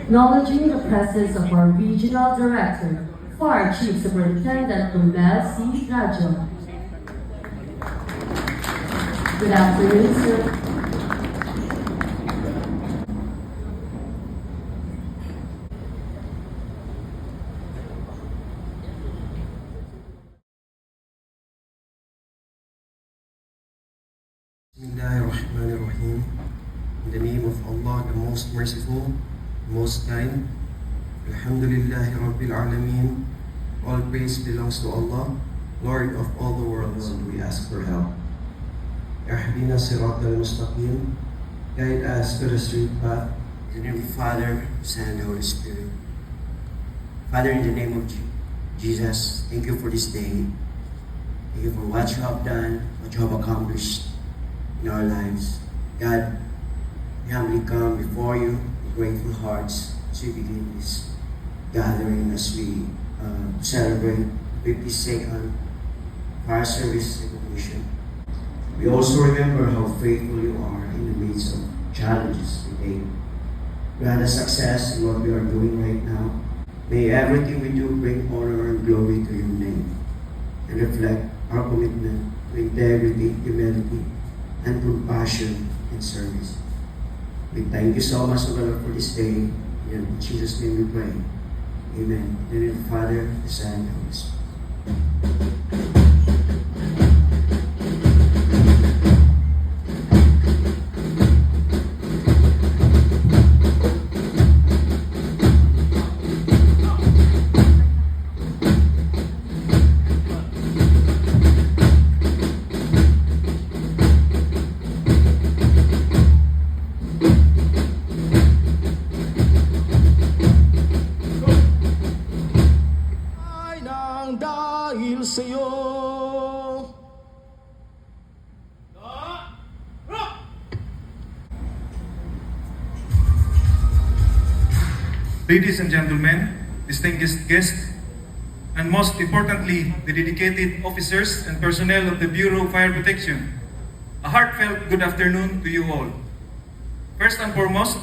Acknowledging the presence of our Regional Director, Fire Chief Superintendent Rumbel C. Rajo. Good afternoon, sir. Bismillahirrahmanirrahim. In the name of Allah, the most merciful, most kind. Alhamdulillahi Rabbil Alameen. All praise belongs to Allah, Lord of all the worlds. We ask for help. Ihdina siratal mustaqim. Guide us to the straight path. In the name of the Father, Son, and the Holy Spirit. Father, in the name of Jesus, thank you for this day. Thank you for what you have done, what you have accomplished in our lives. God, we humbly come before you with grateful hearts as we begin this gathering, as we celebrate 52nd Fire Service Recognition. We also remember how faithful you are in the midst of challenges today. Grant us success in what we are doing right now. May everything we do bring honor and glory to your name and reflect our commitment to integrity, humility, and compassion and service. We thank you so much, Lord, for this day. In Jesus' name we pray. Amen. In the name of the Father, the Son, and the Holy Spirit. Ay nang dahil sa'yo. Ladies and gentlemen, distinguished guests, and most importantly, the dedicated officers and personnel of the Bureau of Fire Protection, a heartfelt good afternoon to you all. First and foremost,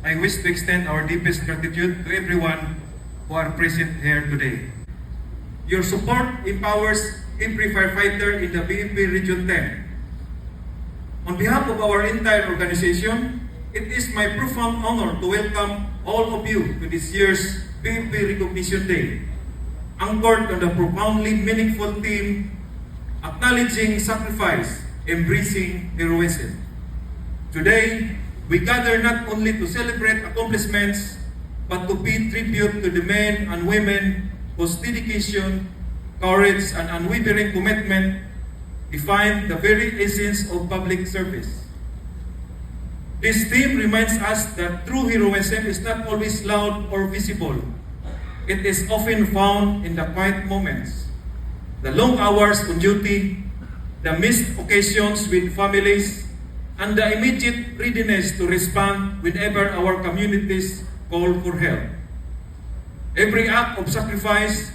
I wish to extend our deepest gratitude to everyone who are present here today. Your support empowers every firefighter in the BMP Region 10. On behalf of our entire organization, it is my profound honor to welcome all of you to this year's BMP Recognition Day, anchored on the profoundly meaningful theme, acknowledging sacrifice, embracing heroism. Today, we gather not only to celebrate accomplishments, but to pay tribute to the men and women whose dedication, courage, and unwavering commitment define the very essence of public service. This theme reminds us that true heroism is not always loud or visible. It is often found in the quiet moments, the long hours on duty, the missed occasions with families, and the immediate readiness to respond whenever our communities call for help. Every act of sacrifice,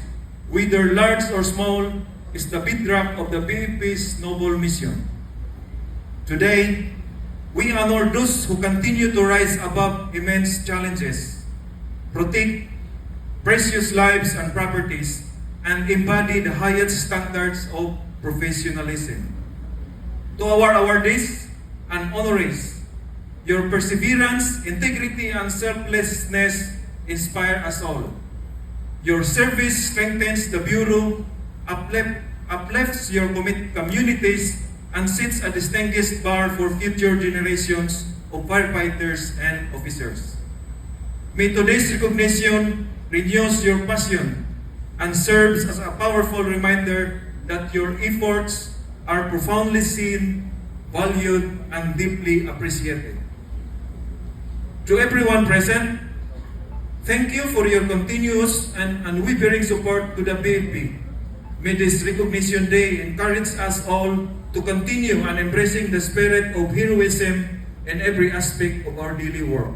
whether large or small, is the bedrock of the BMP's noble mission. Today, we honor those who continue to rise above immense challenges, protect precious lives and properties, and embody the highest standards of professionalism. To our awardees and honorees, your perseverance, integrity, and selflessness inspire us all. Your service strengthens the Bureau, uplifts your communities, and sets a distinguished bar for future generations of firefighters and officers. May today's recognition renews your passion and serves as a powerful reminder that your efforts are profoundly seen, valued, and deeply appreciated. To everyone present, thank you for your continuous and unwavering support to the BMP. May this Recognition Day encourage us all to continue on embracing the spirit of heroism in every aspect of our daily work.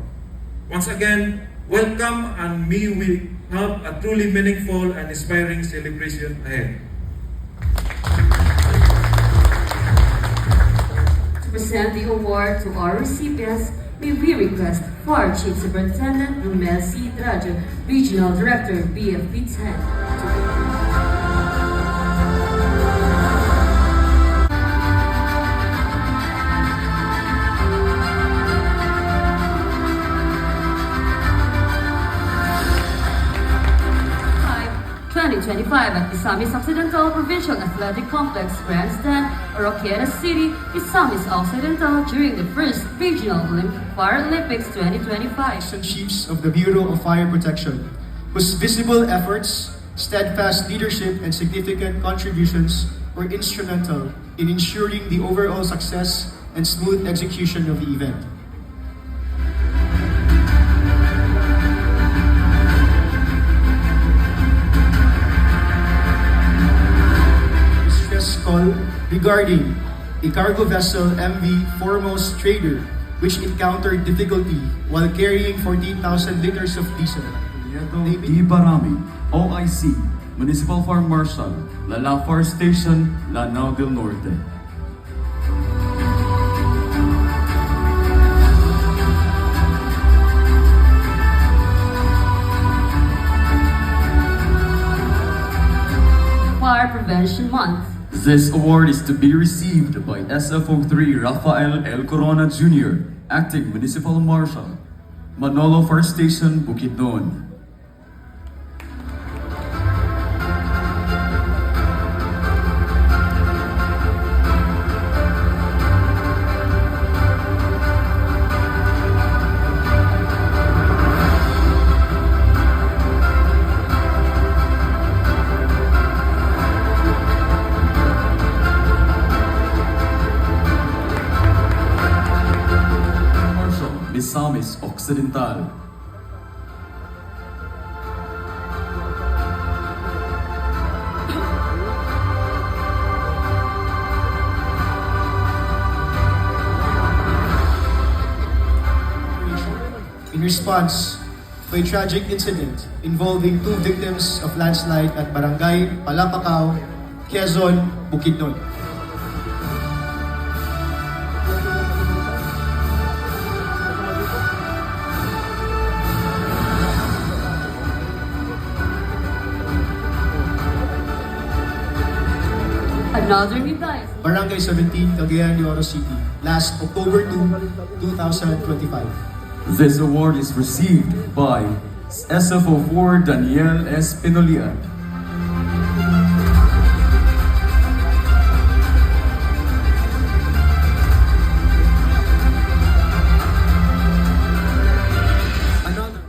Once again, welcome, and may we have a truly meaningful and inspiring celebration ahead. To present the award to our recipients, may we request Fire Chief Superintendent Romel C. Drajo, Regional Director, BFP 10. Five, 2025 at Misamis Occidental Provincial Athletic Complex Grandstand, Oroquieta City, Misamis Occidental during the first Regional Paralympics 2025. And chiefs of the Bureau of Fire Protection, whose visible efforts, steadfast leadership, and significant contributions were instrumental in ensuring the overall success and smooth execution of the event. Distress call regarding a cargo vessel MV Foremost Trader which encountered difficulty while carrying 14,000 liters of diesel. Nieto D. Barami, OIC, Municipal Fire Marshal, Lala Fire Station, Lanao del Norte. Fire Prevention Month. This award is to be received by SFO3 Rafael L. Corona Jr., Acting Municipal Marshal, Manolo Fire Station, Bukidnon. Marshal, Misamis Occidental. In response to a tragic incident involving 2 victims of landslide at Barangay Palapacao, Quezon, Bukidnon. Another new guys. Barangay 17, Cagayan de Oro City, last October 2, 2025. This award is received by SFO4 Daniel S. Pinolia. Another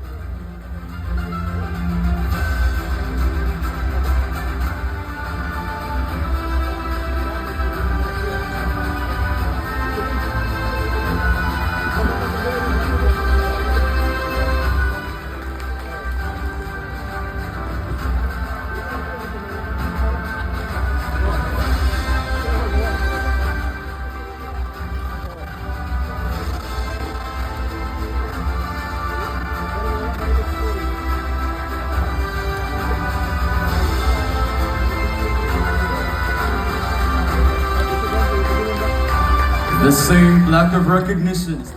The same plaque of recognition is to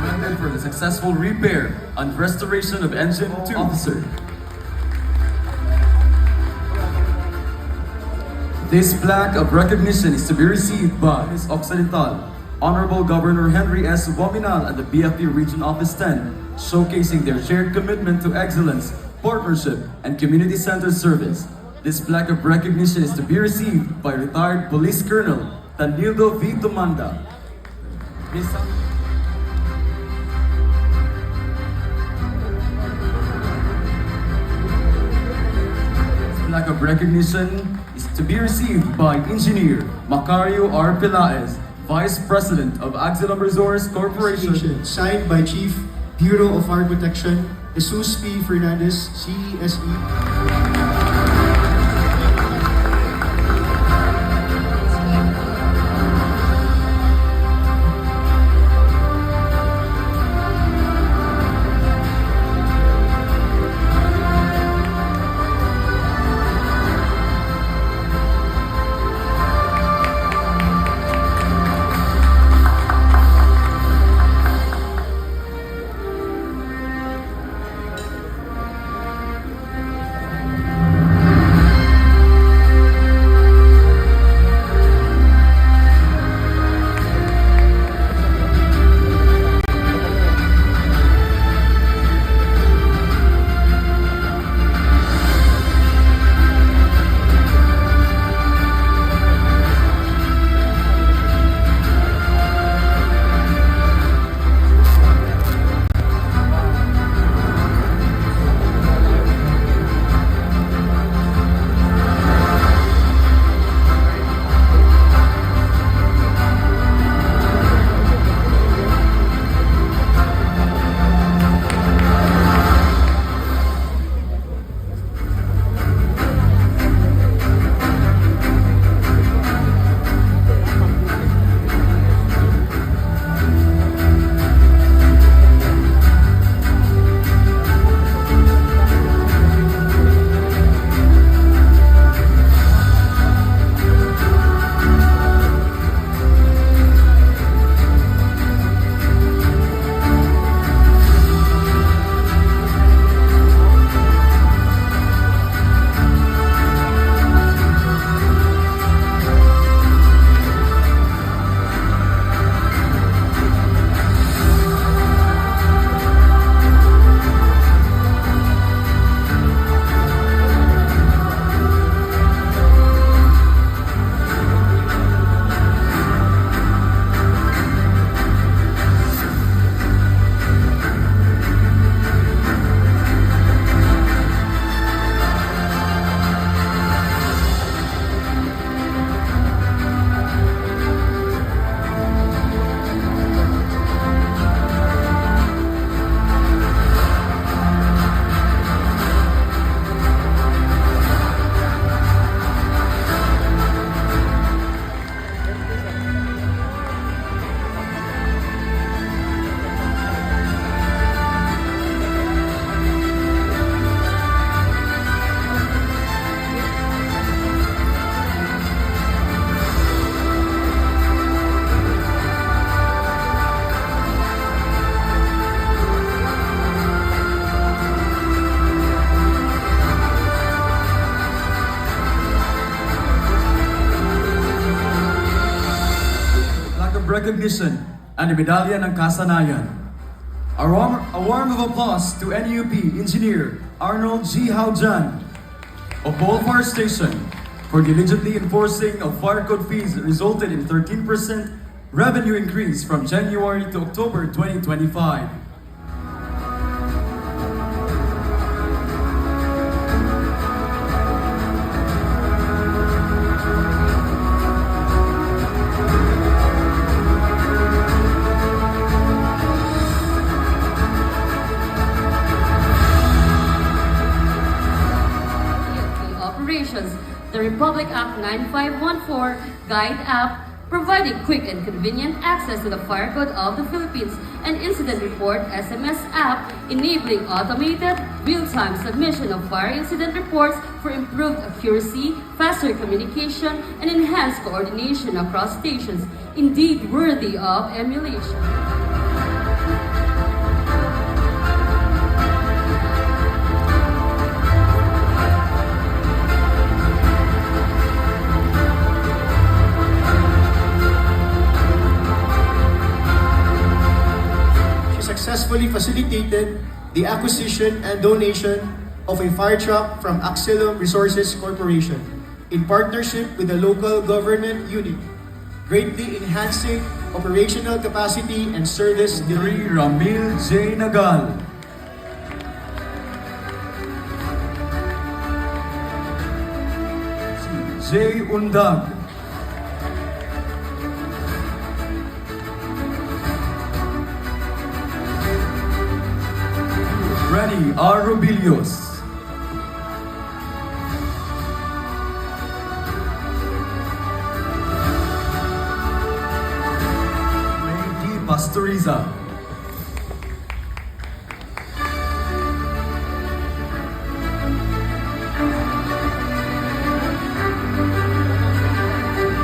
commended for the successful repair and restoration of engine 2 officer. This plaque of recognition is to be received by Miss Occidental, Honorable Governor Henry S. Wominal and the BFP Region Office 10, showcasing their shared commitment to excellence, partnership, and community-centered service. This plaque of recognition is to be received by retired Police Colonel Tanildo V. Tumanda. Miss This plaque of recognition is to be received by Engineer Macario R. Pelaez, Vice President of Axelum Resource Corporation. signed by Chief Bureau of Fire Protection, Jesus P. Fernandez, CESE. recognition and the Medalya ng Kasanayan. A warm of applause to NUP Engineer Arnold G. Haujan of Bohol Fire Station for diligently enforcing of fire code fees that resulted in 13% revenue increase from January to October 2025. Operations, the Republic Act 9514 Guide App, providing quick and convenient access to the Fire Code of the Philippines, and Incident Report SMS app, enabling automated, real-time submission of fire incident reports for improved accuracy, faster communication, and enhanced coordination across stations, indeed worthy of emulation. Successfully facilitated the acquisition and donation of a fire truck from Axelum Resources Corporation in partnership with the local government unit, greatly enhancing operational capacity and service delivery. Ramil J. Nagal. J. Undag. Renny R. Robilios. Lady Pastoriza.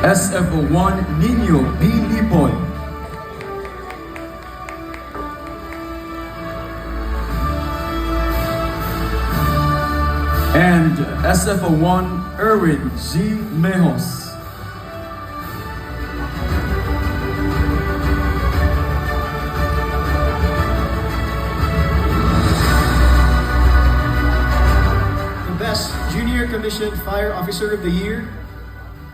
SFO1 Nino B. Lipon. And SFO1 Erwin G. Mejos. The best Junior Commissioned Fire Officer of the Year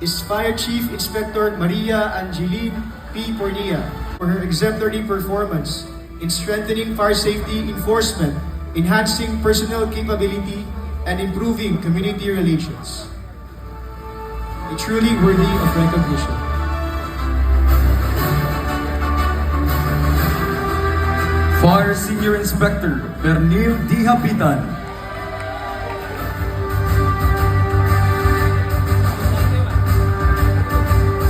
is Fire Chief Inspector Maria Angeline P. Pornia for her exemplary performance in strengthening fire safety enforcement, enhancing personnel capability, and improving community relations. A truly worthy of recognition. Fire Senior Inspector Pernil D. Hapitan.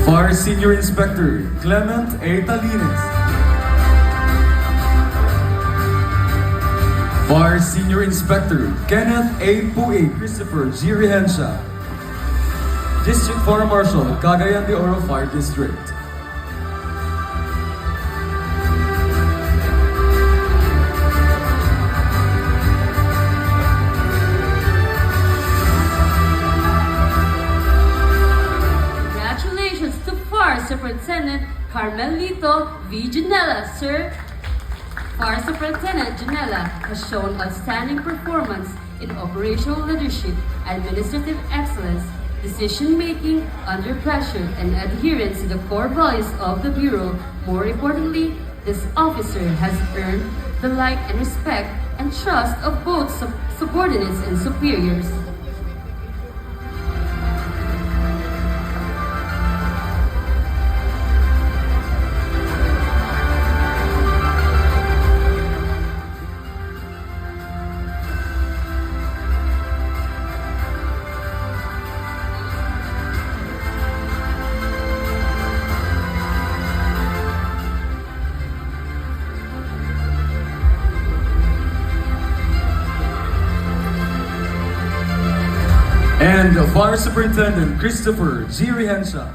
Fire Senior Inspector Clement A. Talines. Fire Senior Inspector Kenneth A. Puig. Christopher G. Rehensha. District Fire Marshal Cagayan de Oro Fire District. Congratulations to Fire Superintendent Carmelito V. Janela, sir. Fire Superintendent Janela has shown outstanding performance in operational leadership, administrative excellence, decision-making under pressure, and adherence to the core values of the Bureau. More importantly, this officer has earned the like and respect and trust of both subordinates and superiors. And Fire Superintendent Christopher G. Rehensha.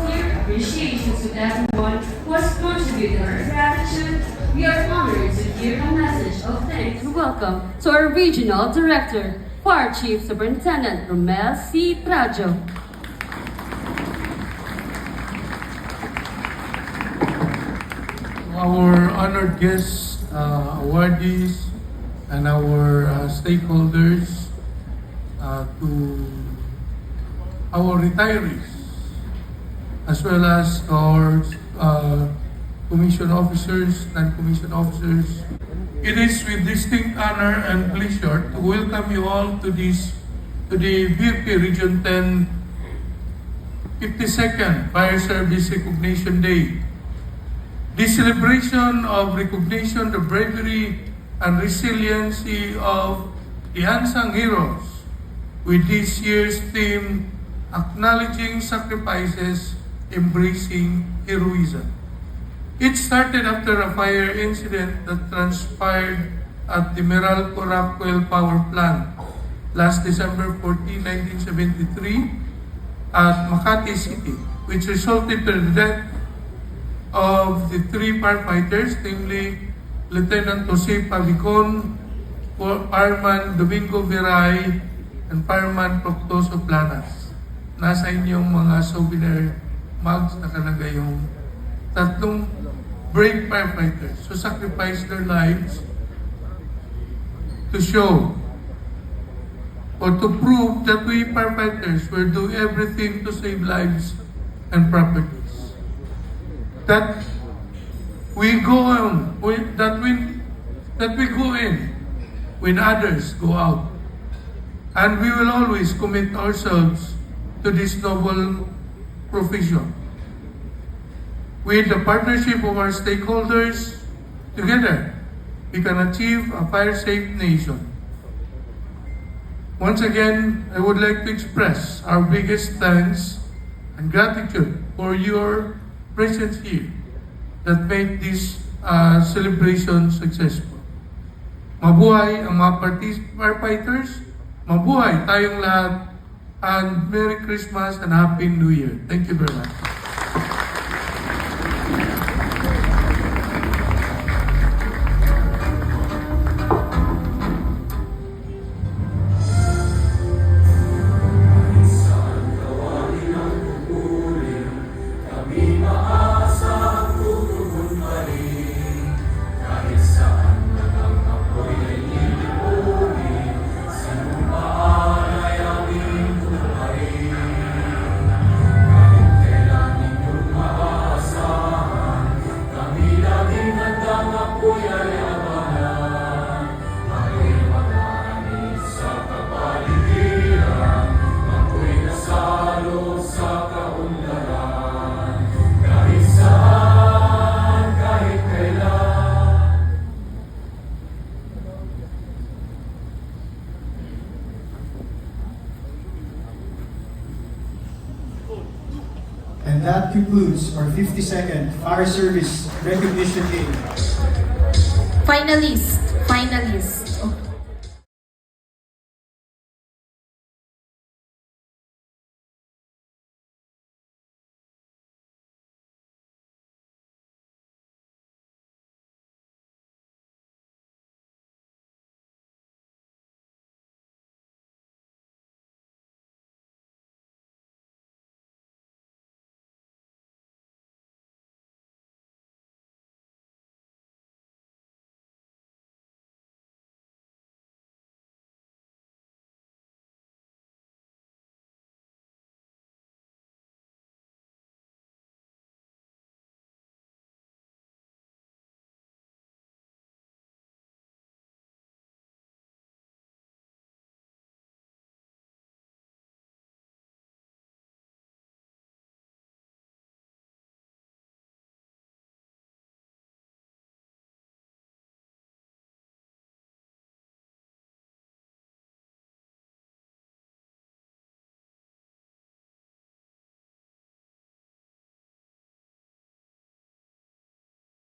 Sincere appreciation to everyone who has contributed our gratitude. We are honored to hear a message of thanks and welcome to our Regional Director. Fire Chief Superintendent Romel C. Trajo. Our honored guests, awardees, and our stakeholders, to our retirees, as well as our commission officers, non-commissioned officers. It is with distinct honor and pleasure to welcome you all to the BFP Region 10 52nd Fire Service Recognition Day. This celebration of recognition the bravery and resiliency of the unsung heroes, with this year's theme acknowledging sacrifices, embracing heroism. It started after a fire incident that transpired at the Meralco Rockwell Power Plant last December 14, 1973 at Makati City, which resulted in the death of the 3 firefighters, namely Lieutenant Jose Pavicon, Fireman Domingo Viray, and Fireman Proctoso Planas. Nasa inyong mga souvenir mugs nakalagay yung tatlong brave firefighters who sacrificed their lives to show or to prove that we firefighters will do everything to save lives and properties. That we go on, that we go in when others go out. And we will always commit ourselves to this noble profession. With the partnership of our stakeholders, together, we can achieve a fire-safe nation. Once again, I would like to express our biggest thanks and gratitude for your presence here that made this celebration successful. Mabuhay ang mga firefighters, mabuhay tayong lahat, and Merry Christmas and Happy New Year. Thank you very much. And that concludes our 52nd Fire Service Recognition Day. Finalists.